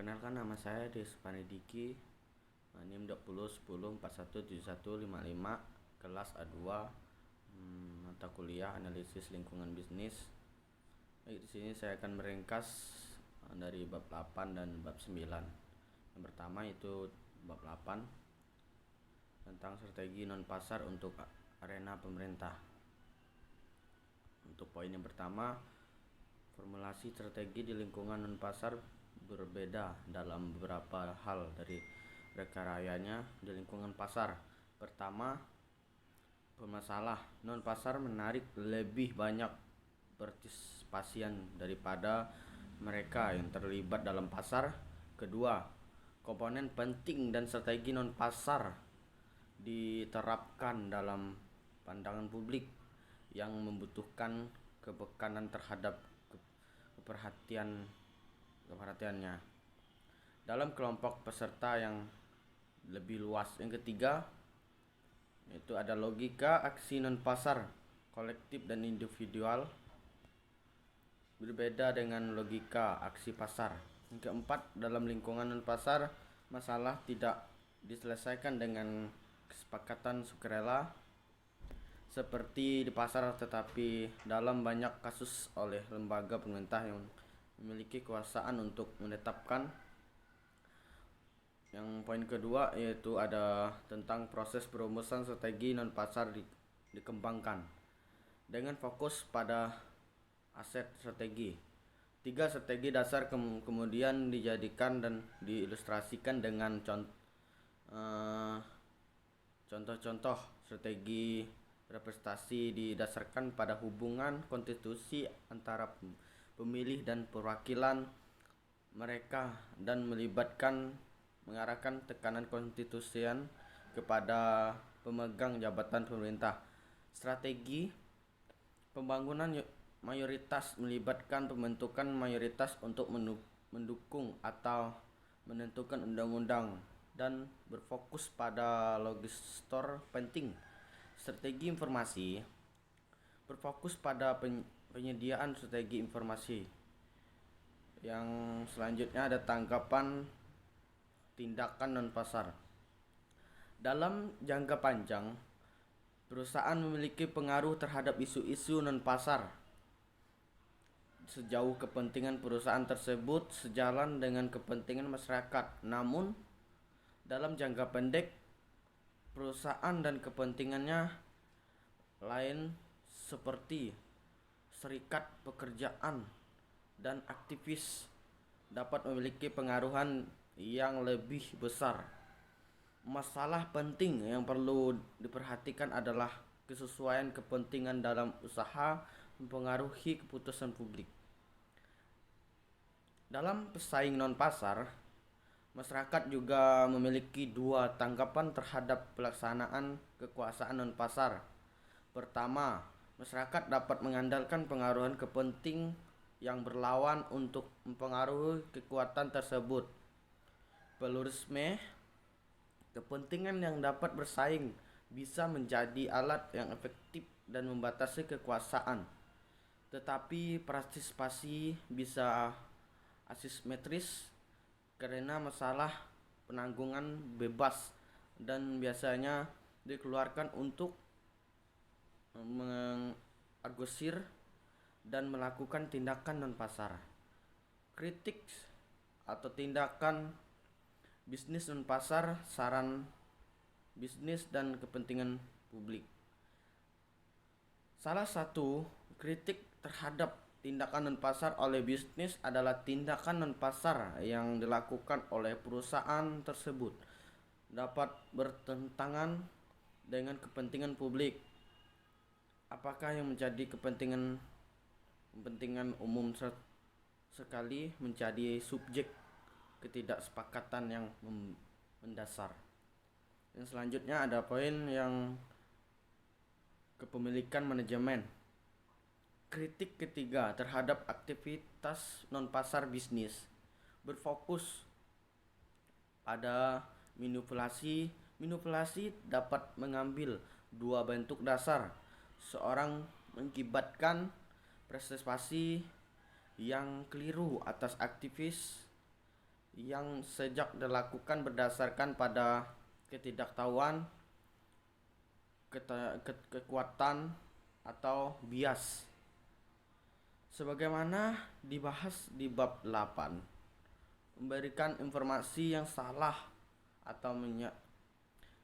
Perkenalkan, nama saya Despani Diki, NIM 201010417155, kelas A2, mata kuliah analisis lingkungan bisnis. Baik, di sini saya akan meringkas dari bab 8 dan bab 9. Yang pertama itu bab 8 tentang strategi non pasar untuk arena pemerintah. Untuk poin yang pertama, formulasi strategi di lingkungan non pasar berbeda dalam beberapa hal dari rekarayanya di lingkungan pasar. Pertama, pemasalah non pasar menarik lebih banyak partisipasian daripada mereka yang terlibat dalam pasar. Kedua, komponen penting dan strategi non pasar diterapkan dalam pandangan publik yang membutuhkan kepekanan terhadap keperhatiannya dalam kelompok peserta yang lebih luas. Yang ketiga, itu ada logika aksi non pasar kolektif dan individual berbeda dengan logika aksi pasar. Yang keempat, dalam lingkungan non pasar, masalah tidak diselesaikan dengan kesepakatan sukarela seperti di pasar, tetapi dalam banyak kasus oleh lembaga pemerintah yang memiliki kekuasaan untuk menetapkan. Yang poin kedua yaitu ada tentang proses perumusan strategi non pasar dikembangkan dengan fokus pada aset strategi. 3 strategi dasar kemudian dijadikan dan diilustrasikan dengan contoh-contoh strategi representasi didasarkan pada hubungan konstitusi antara pemilih dan perwakilan mereka dan mengarahkan tekanan konstitusian kepada pemegang jabatan pemerintah. Strategi pembangunan mayoritas melibatkan pembentukan mayoritas untuk mendukung atau menentukan undang-undang dan berfokus pada logistor penting. Strategi informasi berfokus pada penyediaan strategi informasi. Yang selanjutnya ada tanggapan tindakan non pasar. Dalam jangka panjang, perusahaan memiliki pengaruh terhadap isu-isu non pasar sejauh kepentingan perusahaan tersebut sejalan dengan kepentingan masyarakat. Namun, dalam jangka pendek, perusahaan dan kepentingannya lain seperti serikat pekerjaan dan aktivis dapat memiliki pengaruhan yang lebih besar. Masalah penting yang perlu diperhatikan adalah kesesuaian kepentingan dalam usaha mempengaruhi keputusan publik. Dalam pesaing non pasar, masyarakat juga memiliki 2 tanggapan terhadap pelaksanaan kekuasaan non pasar. Pertama, masyarakat dapat mengandalkan pengaruhan kepenting yang berlawan untuk mempengaruhi kekuatan tersebut. Pluralisme kepentingan yang dapat bersaing bisa menjadi alat yang efektif dan membatasi kekuasaan. Tetapi partisipasi bisa asimetris karena masalah penanggungan bebas dan biasanya dikeluarkan untuk mengagresir dan melakukan tindakan non pasar. Kritik atau tindakan bisnis non pasar, saran bisnis dan kepentingan publik. Salah satu kritik terhadap tindakan non pasar oleh bisnis adalah tindakan non pasar yang dilakukan oleh perusahaan tersebut dapat bertentangan dengan kepentingan publik. Apakah yang menjadi kepentingan umum sekali menjadi subjek ketidaksepakatan yang mendasar. Yang selanjutnya ada poin yang kepemilikan manajemen. Kritik ketiga terhadap aktivitas non pasar bisnis berfokus pada manipulasi. Manipulasi dapat mengambil 2 bentuk dasar. Seorang mengakibatkan partisipasi yang keliru atas aktivis yang sejak dilakukan berdasarkan pada ketidaktahuan, kekuatan, atau bias. Sebagaimana dibahas di bab 8, memberikan informasi yang salah atau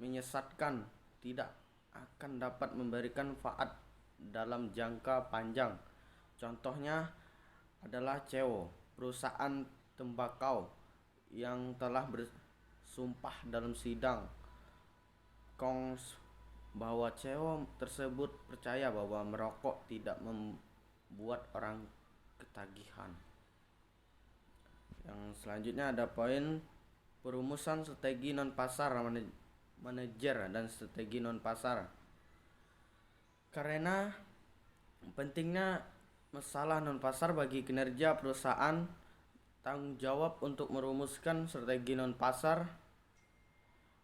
menyesatkan tidak akan dapat memberikan manfaat dalam jangka panjang. Contohnya adalah CEO, perusahaan tembakau yang telah bersumpah dalam sidang Kongs bahwa CEO tersebut percaya bahwa merokok tidak membuat orang ketagihan. Yang selanjutnya ada poin perumusan strategi non pasar manajer dan strategi non pasar. Karena pentingnya masalah non pasar bagi kinerja perusahaan, tanggung jawab untuk merumuskan strategi non pasar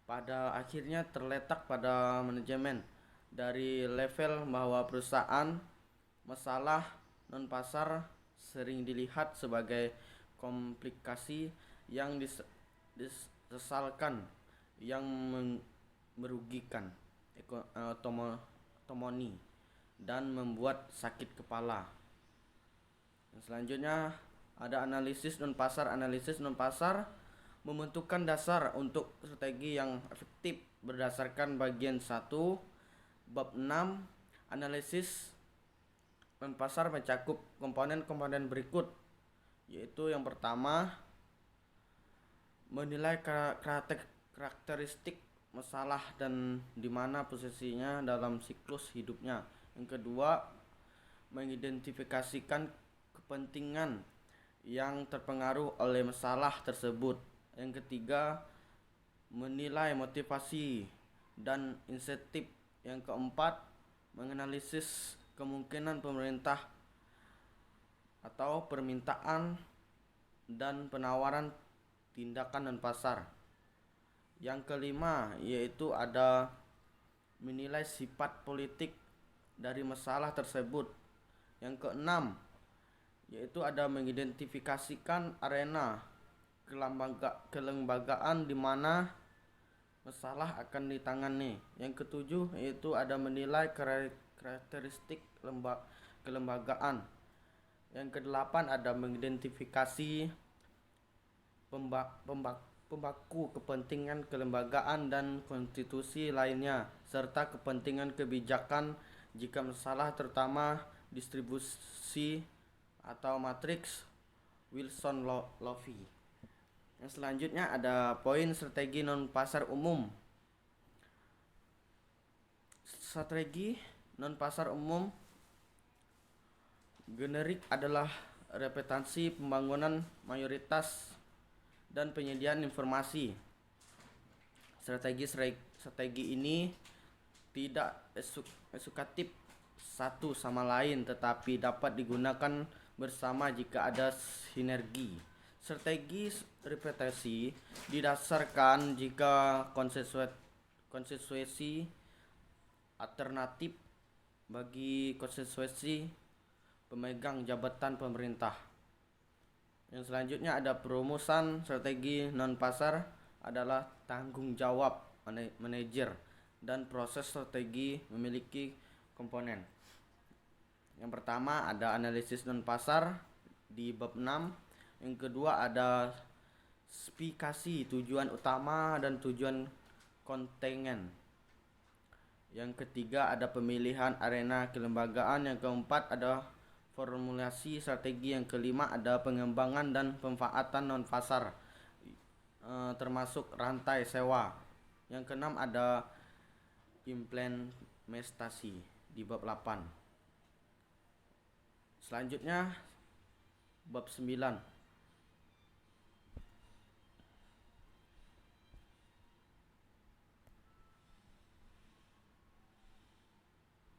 pada akhirnya terletak pada manajemen. Dari level bahwa perusahaan, masalah non pasar sering dilihat sebagai komplikasi yang disesalkan, yang merugikan otonomi dan membuat sakit kepala. Yang selanjutnya ada analisis non pasar. Analisis non pasar membentukkan dasar untuk strategi yang efektif berdasarkan bagian 1 bab 6. Analisis non pasar mencakup komponen-komponen berikut, yaitu yang pertama, menilai karakteristik masalah dan di mana posisinya dalam siklus hidupnya. Yang kedua, mengidentifikasikan kepentingan yang terpengaruh oleh masalah tersebut. Yang ketiga, menilai motivasi dan insentif. Yang keempat, menganalisis kemungkinan pemerintah atau permintaan dan penawaran tindakan dan pasar. Yang kelima, yaitu ada menilai sifat politik dari masalah tersebut. Yang keenam, yaitu ada mengidentifikasikan arena kelembagaan di mana masalah akan ditangani. Yang ketujuh, yaitu ada menilai karakteristik kelembagaan. Yang kedelapan, ada mengidentifikasi pembaku kepentingan kelembagaan dan konstitusi lainnya, serta kepentingan kebijakan jika masalah terutama distribusi atau matriks Wilson-Lovie. Yang selanjutnya ada poin strategi non pasar umum. Strategi non pasar umum generik adalah reputasi pembangunan mayoritas dan penyediaan informasi. Strategi ini tidak eksklusif satu sama lain, tetapi dapat digunakan bersama jika ada sinergi. Strategi reputasi didasarkan jika konstitusi alternatif bagi konstitusi pemegang jabatan pemerintah. Yang selanjutnya ada perumusan strategi non pasar adalah tanggung jawab manajer dan proses strategi memiliki komponen. Yang pertama ada analisis non pasar di bab 6. Yang kedua ada spesifikasi tujuan utama dan tujuan kontingen. Yang ketiga ada pemilihan arena kelembagaan. Yang keempat ada formulasi strategi. Yang kelima ada pengembangan dan pemanfaatan non pasar termasuk rantai sewa. Yang keenam ada implementasi di bab 8. Selanjutnya bab 9.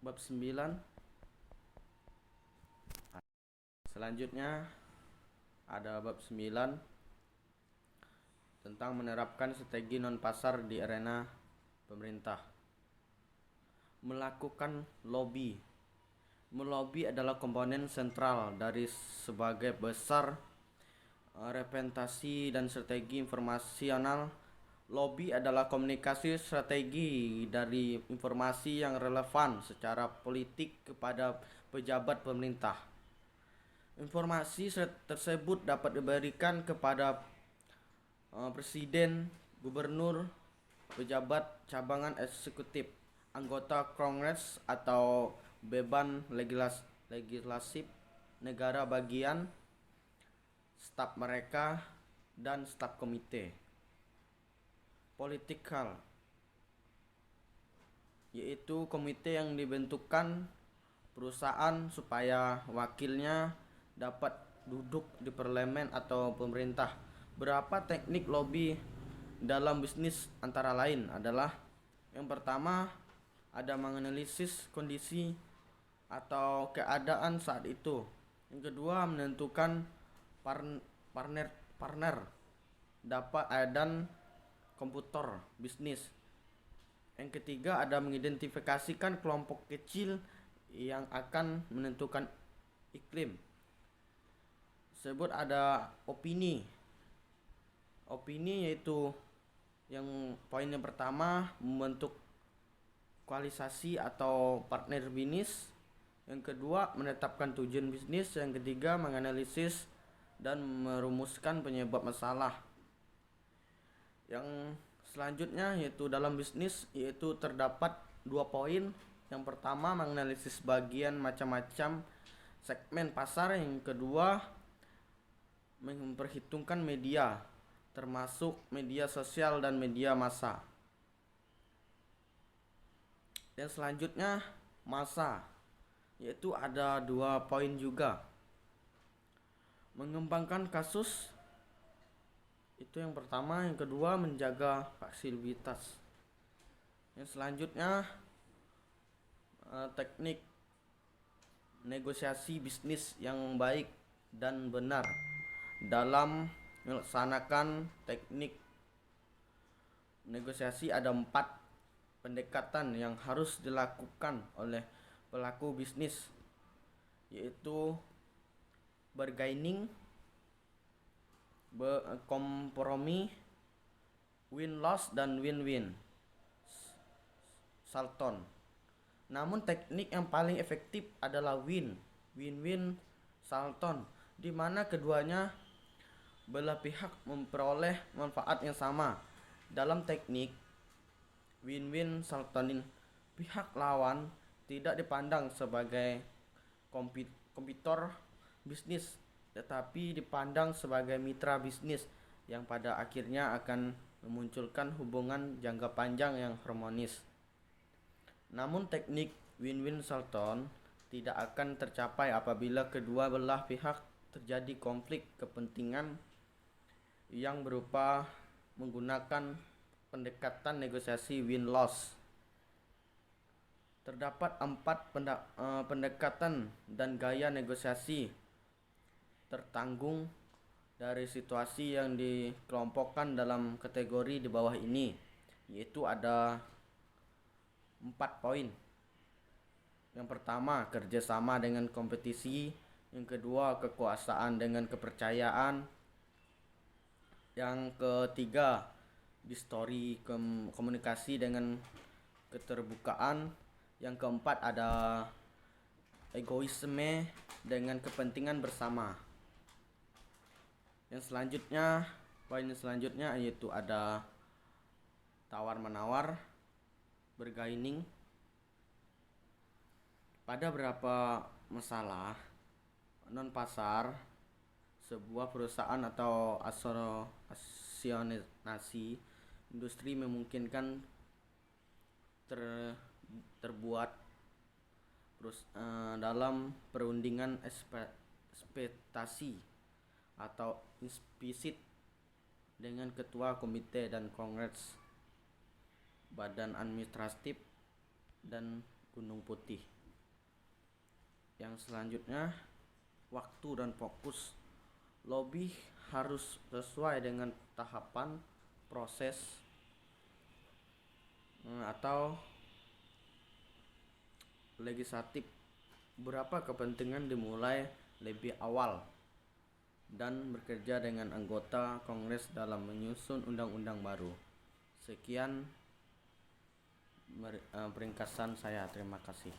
Bab 9. Selanjutnya ada bab 9 tentang menerapkan strategi non pasar di arena pemerintah. Melakukan lobby. Melobi adalah komponen sentral dari sebagai besar Representasi dan strategi informasional. Lobby adalah komunikasi strategi dari informasi yang relevan secara politik kepada pejabat pemerintah. Informasi tersebut dapat diberikan kepada presiden, gubernur, pejabat cabangan eksekutif, anggota Kongres atau beban legislatif negara bagian, staf mereka, dan staf komite. Political, yaitu komite yang dibentukkan perusahaan supaya wakilnya dapat duduk di parlemen atau pemerintah. Berapa teknik lobby dalam bisnis antara lain adalah: yang pertama, ada menganalisis kondisi atau keadaan saat itu. Yang kedua, menentukan partner dapat dan komputer bisnis. Yang ketiga, ada mengidentifikasikan kelompok kecil yang akan menentukan iklim. Sebut ada opini. Opini yaitu yang poin yang pertama, membentuk koalisasi atau partner bisnis. Yang kedua, menetapkan tujuan bisnis. Yang ketiga, menganalisis dan merumuskan penyebab masalah. Yang selanjutnya yaitu dalam bisnis, yaitu terdapat 2 poin. Yang pertama, menganalisis bagian macam-macam segmen pasar. Yang kedua, memperhitungkan media, termasuk media sosial dan media massa. Dan selanjutnya, massa, yaitu ada 2 poin juga. Mengembangkan kasus, itu yang pertama. Yang kedua, menjaga fleksibilitas. Yang selanjutnya, teknik negosiasi bisnis yang baik dan benar. Dalam melaksanakan teknik negosiasi ada 4 pendekatan yang harus dilakukan oleh pelaku bisnis, yaitu bargaining, kompromi, win-loss, dan win-win salton. Namun teknik yang paling efektif adalah win-win salton, di mana keduanya belah pihak memperoleh manfaat yang sama. Dalam teknik win-win salton, pihak lawan tidak dipandang sebagai kompetitor bisnis, tetapi dipandang sebagai mitra bisnis yang pada akhirnya akan memunculkan hubungan jangka panjang yang harmonis. Namun teknik win-win salton tidak akan tercapai apabila kedua belah pihak terjadi konflik kepentingan yang berupa menggunakan pendekatan negosiasi win-loss. Terdapat 4 pendekatan dan gaya negosiasi tertanggung dari situasi yang dikelompokkan dalam kategori di bawah ini, yaitu ada 4 poin. Yang pertama, kerjasama dengan kompetisi. Yang kedua, kekuasaan dengan kepercayaan. Yang ketiga, distori komunikasi dengan keterbukaan. Yang keempat, ada egoisme dengan kepentingan bersama. Yang selanjutnya, poin selanjutnya yaitu ada tawar-menawar, bargaining. Pada beberapa masalah non pasar, sebuah perusahaan atau asosiasi industri memungkinkan terbuat dalam perundingan ekspektasi atau implisit dengan ketua komite dan kongres, badan administratif, dan gunung putih. Yang selanjutnya, waktu dan fokus. Lobby harus sesuai dengan tahapan proses atau legislatif. Beberapa kepentingan dimulai lebih awal dan bekerja dengan anggota Kongres dalam menyusun undang-undang baru. Sekian peringkasan saya. Terima kasih.